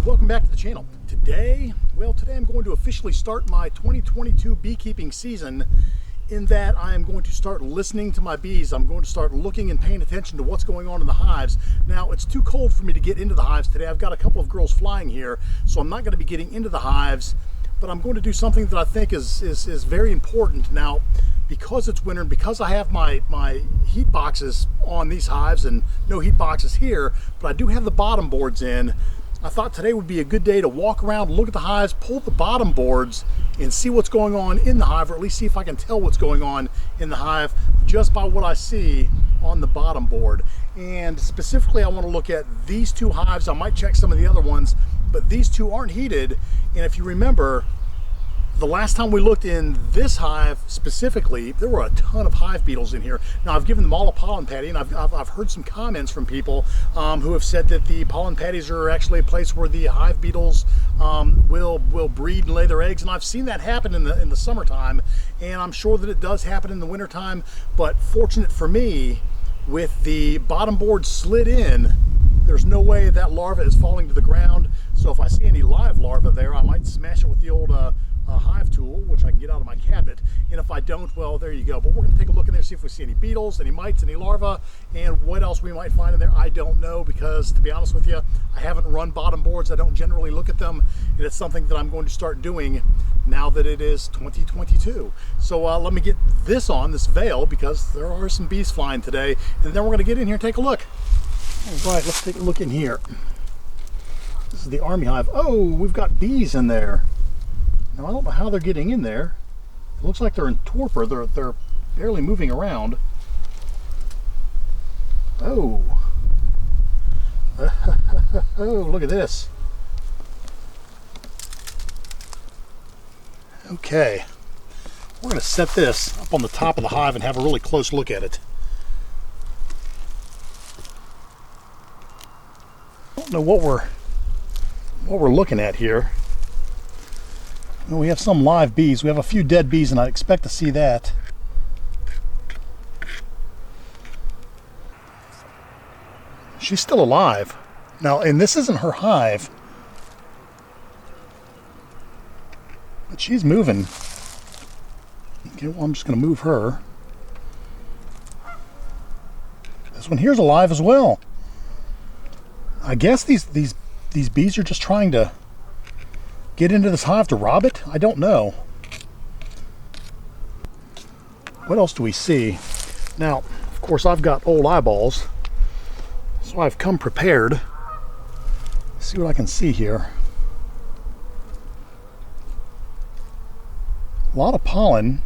and welcome back to the channel. Today I'm going to officially start my 2022 beekeeping season in that I am going to start listening to my bees. I'm going to start looking and paying attention to what's going on in the hives. Now, it's too cold for me to get into the hives today. I've got a couple of girls flying here, so I'm not going to be getting into the hives, but I'm going to do something that I think is very important. Now, because it's winter and because I have my heat boxes on these hives and no heat boxes here, but I do have the bottom boards in, I thought today would be a good day to walk around, look at the hives, pull the bottom boards and see what's going on in the hive, or at least see if I can tell what's going on in the hive just by what I see on the bottom board. And specifically, I want to look at these two hives. I might check some of the other ones, but these two aren't heated. And if you remember, the last time we looked in this hive specifically, there were a ton of hive beetles in here. Now, I've given them all a pollen patty, and I've heard some comments from people who have said that the pollen patties are actually a place where the hive beetles will breed and lay their eggs. And I've seen that happen in the summertime, and I'm sure that it does happen in the wintertime. But fortunate for me, with the bottom board slid in, there's no way that larva is falling to the ground. So if I see any live larva there, I might smash it with the old hive tool, which I can get out of my cabinet. And if I don't, well, there you go. But we're going to take a look in there, see if we see any beetles, any mites, any larvae, and what else we might find in there. I don't know, because to be honest with you, I haven't run bottom boards. I don't generally look at them, and it's something that I'm going to start doing now that it is 2022. So let me get this on, this veil, because there are some bees flying today, and then we're going to get in here and take a look. All right, let's take a look in here. This is the army hive. Oh, we've got bees in there. Now, I don't know how they're getting in there. It looks like they're in torpor. They're barely moving around. Oh. Oh, look at this. Okay. We're going to set this up on the top of the hive and have a really close look at it. I don't know what we're looking at here. Well, we have some live bees. We have a few dead bees, and I expect to see that. She's still alive. Now, and this isn't her hive, but she's moving. Okay, well, I'm just going to move her. This one here's alive as well. I guess these bees are just trying to get into this hive to rob it? I don't know. What else do we see? Now, of course, I've got old eyeballs, so I've come prepared. Let's see what I can see here. A lot of pollen.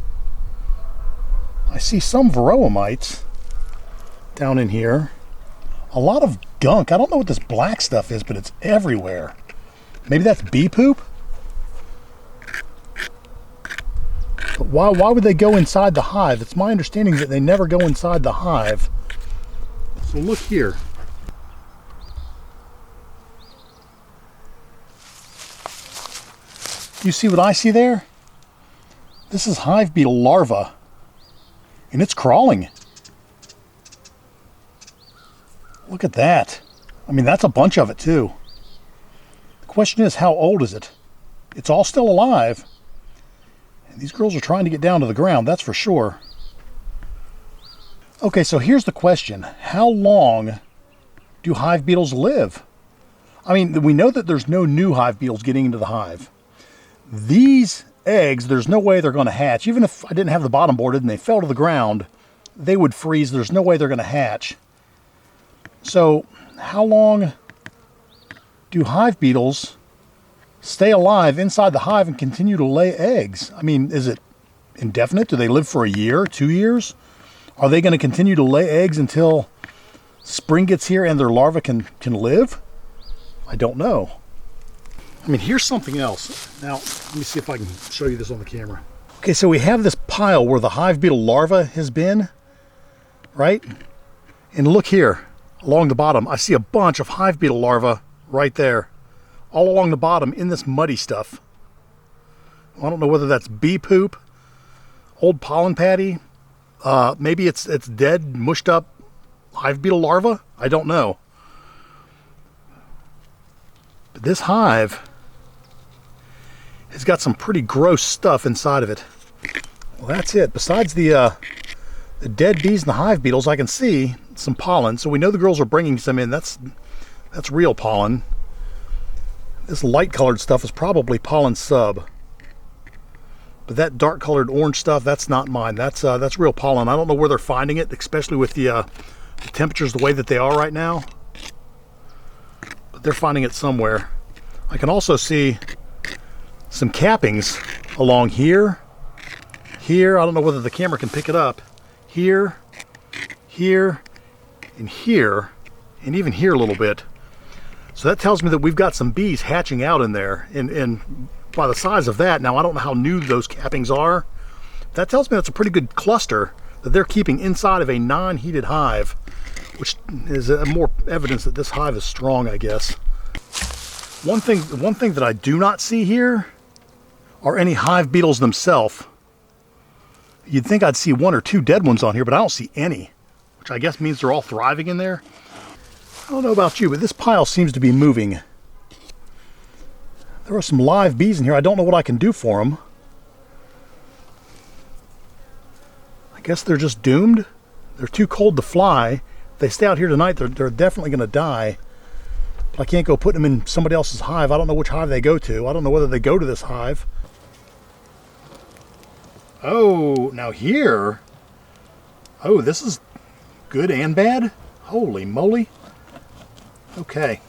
I see some varroa mites down in here. A lot of gunk. I don't know what this black stuff is, but it's everywhere. Maybe that's bee poop? But why would they go inside the hive? It's my understanding that they never go inside the hive. So look here. You see what I see there? This is hive beetle larva, and it's crawling. Look at that. I mean, that's a bunch of it too. The question is, how old is it? It's all still alive. These girls are trying to get down to the ground, that's for sure. Okay, so here's the question. How long do hive beetles live? I mean, we know that there's no new hive beetles getting into the hive. These eggs, there's no way they're going to hatch. Even if I didn't have the bottom boarded and they fell to the ground, they would freeze. There's no way they're going to hatch. So, how long do hive beetles stay alive inside the hive and continue to lay eggs? I mean, is it indefinite? Do they live for a year, 2 years? Are they going to continue to lay eggs until spring gets here and their larvae can live? I don't know. I mean, here's something else. Now, let me see if I can show you this on the camera. Okay, so we have this pile where the hive beetle larva has been, right? And look here, along the bottom, I see a bunch of hive beetle larvae right there, all along the bottom in this muddy stuff. I don't know whether that's bee poop, old pollen patty, maybe it's dead, mushed up hive beetle larva. I don't know. But this hive has got some pretty gross stuff inside of it. Well, that's it. Besides the dead bees and the hive beetles, I can see some pollen. So we know the girls are bringing some in. That's real pollen. This light colored stuff is probably pollen sub. But that dark colored orange stuff, that's not mine. That's real pollen. I don't know where they're finding it, especially with the temperatures the way that they are right now. But they're finding it somewhere. I can also see some cappings along here. Here, I don't know whether the camera can pick it up. Here, here, and here, and even here a little bit. So that tells me that we've got some bees hatching out in there. And by the size of that, now I don't know how new those cappings are. That tells me that's a pretty good cluster that they're keeping inside of a non-heated hive, which is more evidence that this hive is strong, I guess. One thing that I do not see here are any hive beetles themselves. You'd think I'd see one or two dead ones on here, but I don't see any, which I guess means they're all thriving in there. I don't know about you, but this pile seems to be moving. There are some live bees in here. I don't know what I can do for them. I guess they're just doomed. They're too cold to fly. If they stay out here tonight, they're definitely going to die. But I can't go put them in somebody else's hive. I don't know which hive they go to. I don't know whether they go to this hive. Oh, now here. Oh, this is good and bad. Holy moly. Okay.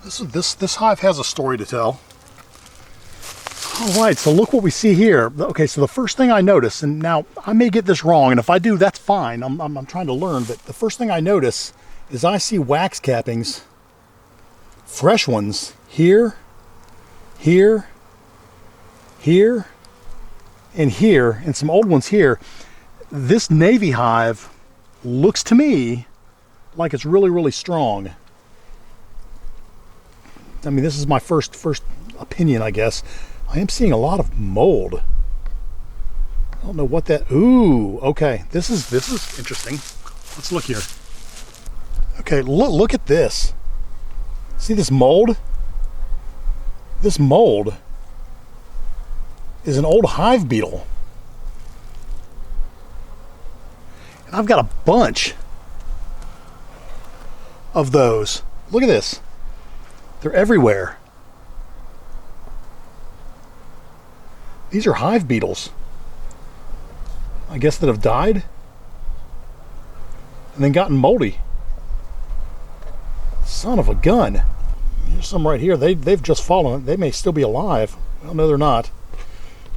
This hive has a story to tell. All right, so look what we see here. Okay, so the first thing I notice, and now I may get this wrong, and if I do, that's fine. I'm trying to learn, but the first thing I notice is I see wax cappings, fresh ones, here, here, here, and here, and some old ones here. This navy hive looks to me like it's really, really strong. I mean, this is my first opinion, I guess. I am seeing a lot of mold. I don't know what that. Ooh, okay. This is interesting. Let's look here. Okay, look at this. See this mold? This mold is an old hive beetle. And I've got a bunch of those. Look at this. They're everywhere. These are hive beetles, I guess, that have died and then gotten moldy. Son of a gun. There's some right here. They've just fallen. They may still be alive. Well, no, they're not.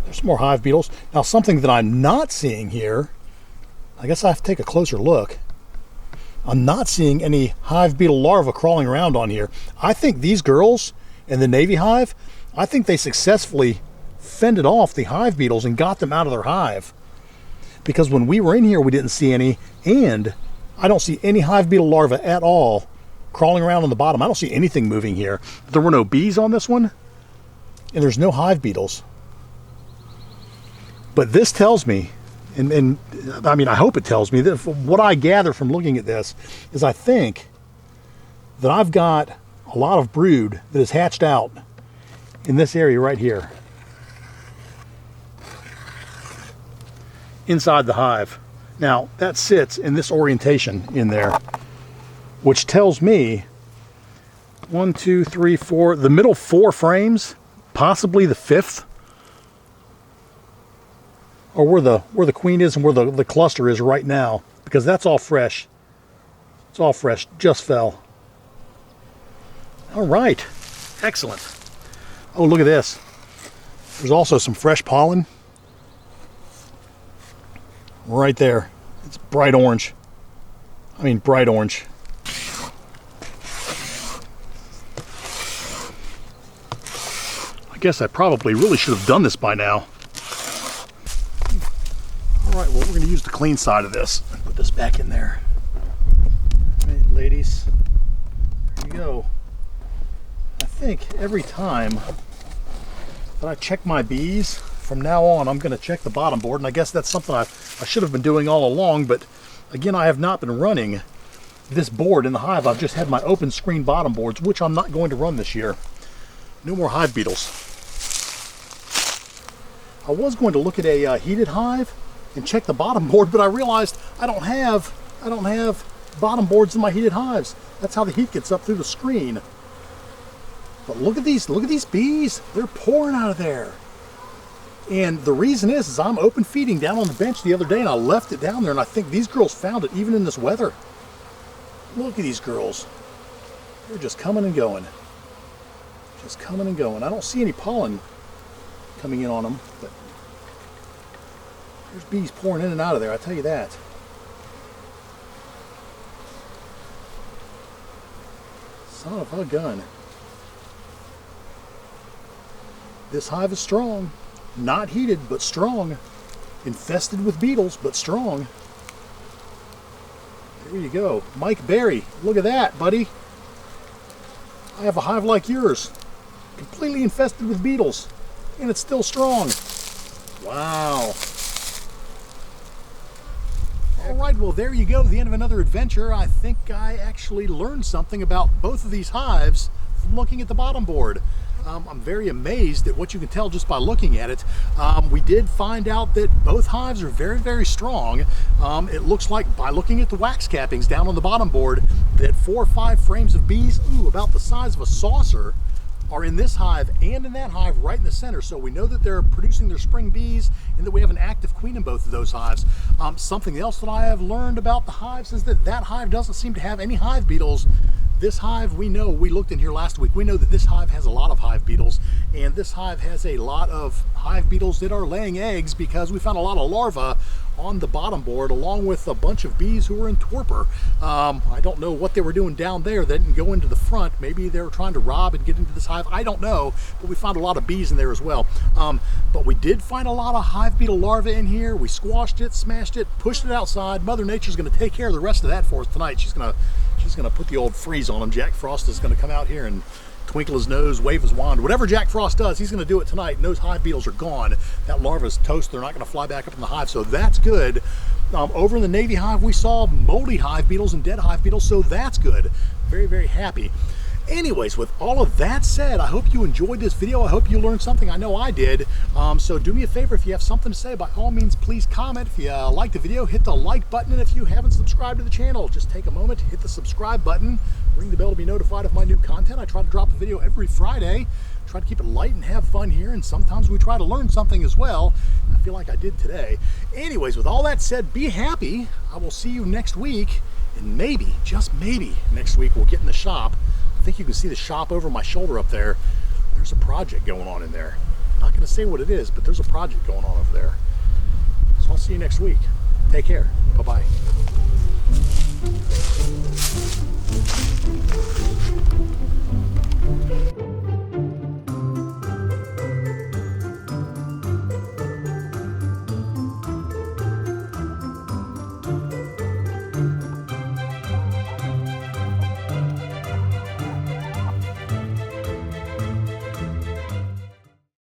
There's some more hive beetles. Now, something that I'm not seeing here, I guess I have to take a closer look. I'm not seeing any hive beetle larvae crawling around on here. I think these girls in the navy hive, I think they successfully fended off the hive beetles and got them out of their hive. Because when we were in here, we didn't see any, and I don't see any hive beetle larvae at all crawling around on the bottom. I don't see anything moving here. There were no bees on this one, and there's no hive beetles. But this tells me, and I mean, I hope it tells me that what I gather from looking at this is I think that I've got a lot of brood that is hatched out in this area right here, inside the hive. Now, that sits in this orientation in there, which tells me 1, 2, 3, 4, the middle 4 frames, possibly the 5th, or where the queen is and where the cluster is right now, because that's all fresh. It's all fresh, just fell. All right, excellent. Oh, look at this. There's also some fresh pollen right there. It's bright orange. I mean, bright orange. I guess I probably really should have done this by now. All right, well, we're going to use the clean side of this and put this back in there. All right, ladies, there you go. I think every time that I check my bees, from now on, I'm going to check the bottom board, and I guess that's something I should have been doing all along, but again, I have not been running this board in the hive, I've just had my open screen bottom boards, which I'm not going to run this year. No more hive beetles. I was going to look at a heated hive and check the bottom board, but I realized I don't have bottom boards in my heated hives. That's how the heat gets up through the screen. But look at these bees. They're pouring out of there. And the reason is I'm open feeding down on the bench the other day, and I left it down there, and I think these girls found it even in this weather. Look at these girls. They're just coming and going. Just coming and going. I don't see any pollen coming in on them, but there's bees pouring in and out of there, I tell you that. Son of a gun. This hive is strong. Not heated, but strong. Infested with beetles, but strong. There you go. Mike Berry, look at that, buddy. I have a hive like yours. Completely infested with beetles. And it's still strong. Wow. All right, well, there you go. The end of another adventure. I think I actually learned something about both of these hives from looking at the bottom board. I'm very amazed at what you can tell just by looking at it. We did find out that both hives are very, very strong. It looks like by looking at the wax cappings down on the bottom board that 4 or 5 frames of bees, about the size of a saucer, are in this hive and in that hive right in the center. So we know that they're producing their spring bees and that we have an active queen in both of those hives. Something else that I have learned about the hives is that that hive doesn't seem to have any hive beetles. This hive, we know, we looked in here last week, we know that this hive has a lot of hive beetles, and this hive has a lot of hive beetles that are laying eggs because we found a lot of larvae on the bottom board along with a bunch of bees who were in torpor. I don't know what they were doing down there. They didn't go into the front. Maybe they were trying to rob and get into this hive. I don't know, but we found a lot of bees in there as well. But we did find a lot of hive beetle larvae in here. We squashed it, smashed it, pushed it outside. Mother Nature's gonna take care of the rest of that for us tonight. She's gonna put the old freeze on them. Jack Frost is gonna come out here and twinkle his nose, wave his wand. Whatever Jack Frost does, he's going to do it tonight, and those hive beetles are gone. That larva's toast. They're not going to fly back up in the hive, so that's good. Over in the Navy hive, we saw moldy hive beetles and dead hive beetles, so that's good. Very, very happy. Anyways, with all of that said, I hope you enjoyed this video. I hope you learned something. I know I did. So do me a favor, if you have something to say, by all means, please comment. If you like the video, hit the like button. And if you haven't subscribed to the channel, just take a moment, hit the subscribe button, ring the bell to be notified of my new content. I try to drop a video every Friday. Try to keep it light and have fun here, and sometimes we try to learn something as well. I feel like I did today. Anyways, with all that said, be happy. I will see you next week, and maybe, just maybe, next week we'll get in the shop. I think you can see the shop over my shoulder up there. There's a project going on in there. I'm not going to say what it is, but there's a project going on over there. So I'll see you next week. Take care. Bye-bye.